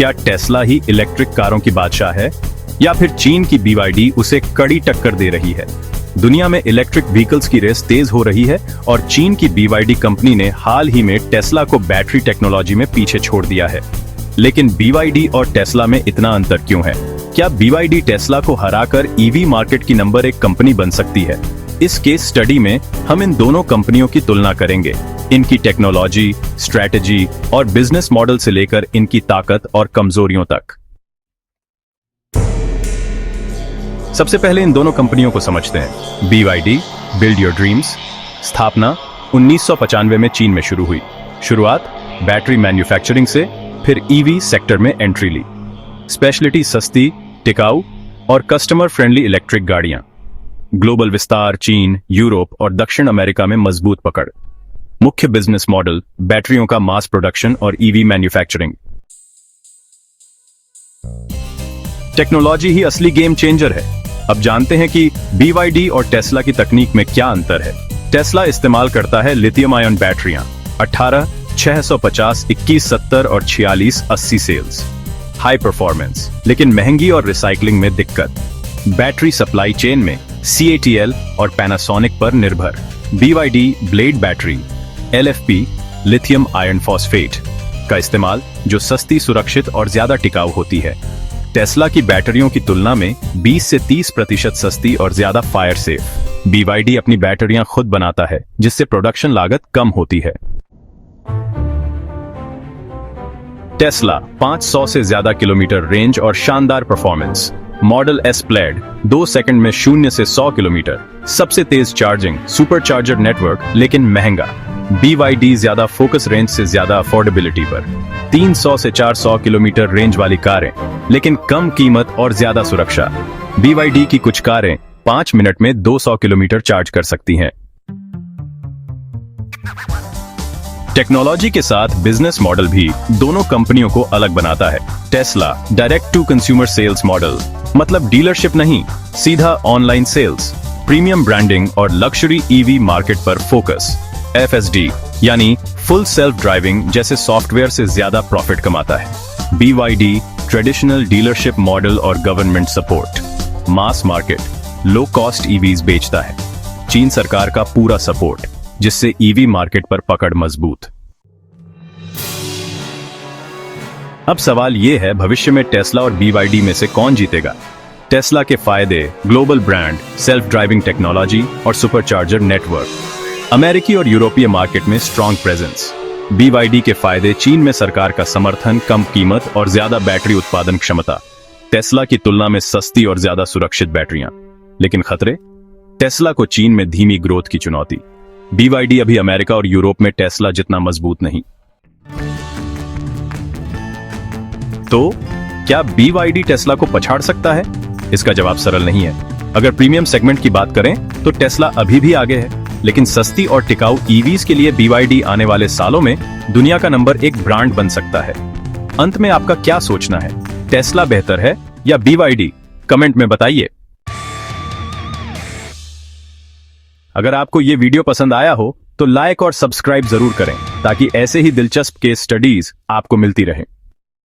क्या टेस्ला ही इलेक्ट्रिक कारों की बादशाह है या फिर चीन की BYD उसे कड़ी टक्कर दे रही है? दुनिया में इलेक्ट्रिक व्हीकल्स की रेस तेज हो रही है और चीन की BYD कंपनी ने हाल ही में टेस्ला को बैटरी टेक्नोलॉजी में पीछे छोड़ दिया है। लेकिन BYD और टेस्ला में इतना अंतर क्यों है? क्या BYD टेस्ला को हराकर EV मार्केट की नंबर 1 कंपनी बन सकती है? इस केस स्टडी में हम इन दोनों कंपनियों की तुलना करेंगे, इनकी टेक्नोलॉजी, स्ट्रैटेजी और बिजनेस मॉडल से लेकर इनकी ताकत और कमजोरियों तक। सबसे पहले इन दोनों कंपनियों को समझते हैं। BYD, बिल्ड योर ड्रीम्स, स्थापना 1995 में चीन में शुरू हुई। शुरुआत बैटरी मैन्युफैक्चरिंग से, फिर EV सेक्टर में एंट्री ली। स्पेशलिटी सस्ती, टिकाऊ और कस्टमर फ्रेंडली इलेक्ट्रिक गाड़ियां। ग्लोबल विस्तार, चीन, यूरोप और दक्षिण अमेरिका में मजबूत पकड़। मुख्य बिजनेस मॉडल बैटरियों का मास प्रोडक्शन और EV मैन्युफैक्चरिंग। टेक्नोलॉजी ही असली गेम चेंजर है। अब जानते हैं कि BYD और टेस्ला की तकनीक में क्या अंतर है। टेस्ला इस्तेमाल करता है लिथियम आयन बैटरियां, 18, 650, 21, 70 और 46, 80 सेल्स। हाई परफॉर्मेंस, लेकिन महंगी और रिसाइकलिंग में दिक्कत। बैटरी सप्लाई चेन में CATL और पैनासोनिक पर निर्भर। BYD blade battery, LFP, lithium iron phosphate का इस्तेमाल, जो सस्ती, सुरक्षित और ज्यादा टिकाऊ होती है। टेस्ला की बैटरियों की तुलना में 20 से 30% सस्ती और ज्यादा फायर सेफ। BYD अपनी बैटरियां खुद बनाता है, जिससे प्रोडक्शन लागत कम होती है। टेस्ला 500 से ज्यादा किलोमीटर रेंज और शानदार performance. Model S played 2 second में 0 से 100 किलोमीटर। सबसे तेज चार्जिंग, सुपर चार्जर नेटवर्क, लेकिन महंगा। BYD ज्यादा फोकस रेंज से ज्यादा अफोर्डेबिलिटी पर। 300 से 400 किलोमीटर रेंज वाली कारें, लेकिन कम कीमत और ज्यादा सुरक्षा। BYD की कुछ कारें 5 मिनट में 200 किलोमीटर चार्ज कर सकती हैं। टेक्नोलॉजी के साथ बिजनेस मॉडल भी दोनों कंपनियों को अलग बनाता है। Tesla direct to consumer sales model, मतलब डीलरशिप नहीं, सीधा ऑनलाइन सेल्स, प्रीमियम ब्रांडिंग और लग्जरी EV मार्केट पर फोकस। FSD यानी फुल सेल्फ ड्राइविंग जैसे सॉफ्टवेयर से ज्यादा प्रॉफिट कमाता है। BYD ट्रेडिशनल डीलरशिप मॉडल और government support. Mass market, low cost EVs बेचता है। चीन सरकार का पूरा सपोर्ट, जिससे EV मार्केट पर पकड़ मजबूत। अब सवाल यह है, भविष्य में टेस्ला और BYD में से कौन जीतेगा? टेस्ला के फायदे, global brand, self driving technology और सुपरचार्जर नेटवर्क। अमेरिकी और यूरोपीय मार्केट में स्ट्रॉन्ग प्रेजेंस। BYD के फायदे, चीन में सरकार का समर्थन, कम कीमत और ज्यादा बैटरी उत्पादन क्षमता। टेस्ला की तुलना में सस्ती और ज्यादा सुरक्षित बैटरियां। लेकिन खतरे, टेस्ला को चीन में धीमी ग्रोथ की चुनौती। BYD अभी अमेरिका और यूरोप में टेस्ला जितना मजबूत नहीं। तो क्या BYD टेस्ला को पछाड़ सकता है? इसका जवाब सरल नहीं है। अगर प्रीमियम सेगमेंट की बात करें तो टेस्ला अभी भी आगे है, लेकिन सस्ती और टिकाऊ EVs के लिए BYD आने वाले सालों में दुनिया का नंबर 1 ब्रांड बन सकता है। अंत में आपका क्या सोचना है? टेस्ला बेहतर है या BYD? कमेंट में बताइए। अगर आपको ये वीडियो पसंद आया हो तो लाइक और सब्सक्राइब जरूर करें, ताकि ऐसे ही दिलचस्प केस स्टडीज आपको मिलती रहें।